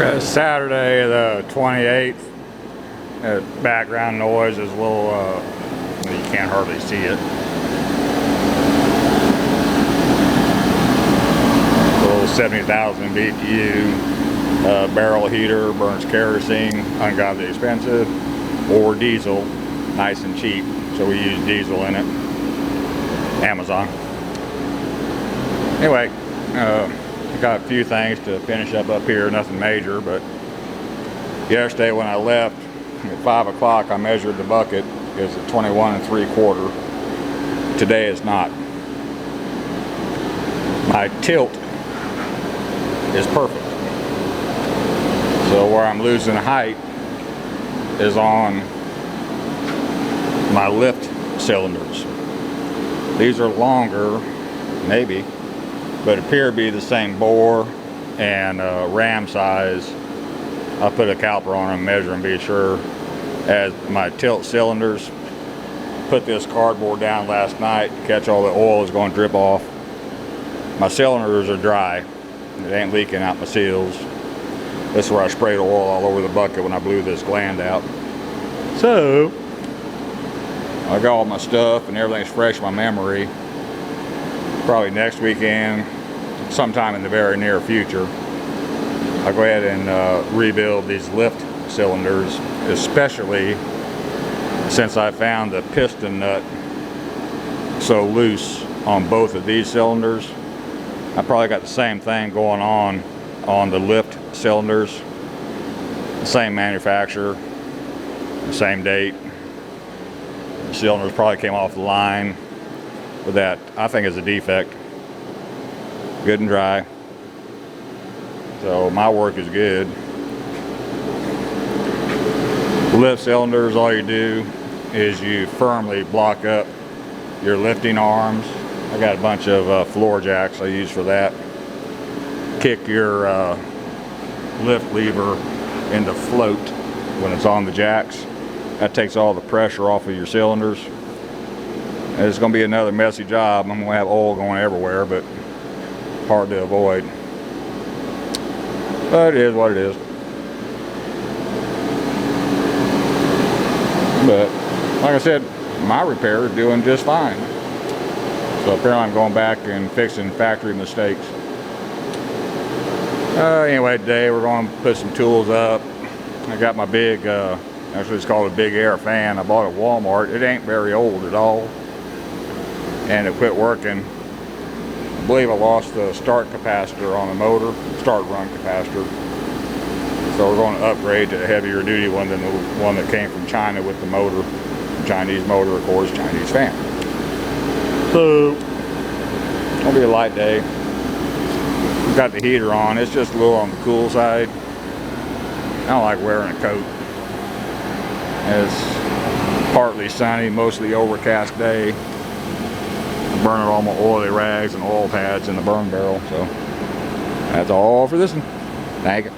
Saturday the 28th. Background noise is a little, you can't hardly see it. A little 70,000 BTU barrel heater, burns kerosene, ungodly expensive, or diesel, nice and cheap. So we use diesel in it. Amazon. Anyway, got a few things to finish up here, nothing major, but yesterday when I left at 5 o'clock I measured the bucket. It was at 21 3/4. Today it's not. My tilt is perfect. So where I'm losing height is on my lift cylinders. These are longer, maybe, but appear to be the same bore and ram size. I'll put a caliper on them, measure and be sure. As my tilt cylinders, put this cardboard down last night to catch all the oil is going to drip off. My cylinders are dry. It ain't leaking out my seals. This is where I sprayed oil all over the bucket when I blew this gland out. So I got all my stuff and everything's fresh in my memory. Probably next weekend, sometime in the very near future, I'll go ahead and rebuild these lift cylinders, especially since I found the piston nut so loose on both of these cylinders. I probably got the same thing going on the lift cylinders. The same manufacturer, the same date. The cylinders probably came off the line with that. I think it's a defect. Good and dry. So my work is good. Lift cylinders, all you do is you firmly block up your lifting arms. I got a bunch of floor jacks I use for that. Kick your lift lever into float when it's on the jacks. That takes all the pressure off of your cylinders. And it's going to be another messy job. I'm going to have oil going everywhere, but hard to avoid. But it is what it is. But like I said, my repair is doing just fine. So apparently I'm going back and fixing factory mistakes. Anyway, today we're going to put some tools up. I got my big, actually it's called a big air fan. I bought it at Walmart. It ain't very old at all. And it quit working. I believe I lost the start capacitor on the motor, start run capacitor. So we're going to upgrade to a heavier duty one than the one that came from China with the motor. Chinese motor, of course, Chinese fan. So, it'll be a light day. We've got the heater on. It's just a little on the cool side. I don't like wearing a coat. It's partly sunny, mostly overcast day. I'm burning all my oily rags and oil pads in the burn barrel. So, that's all for this one. Thank you.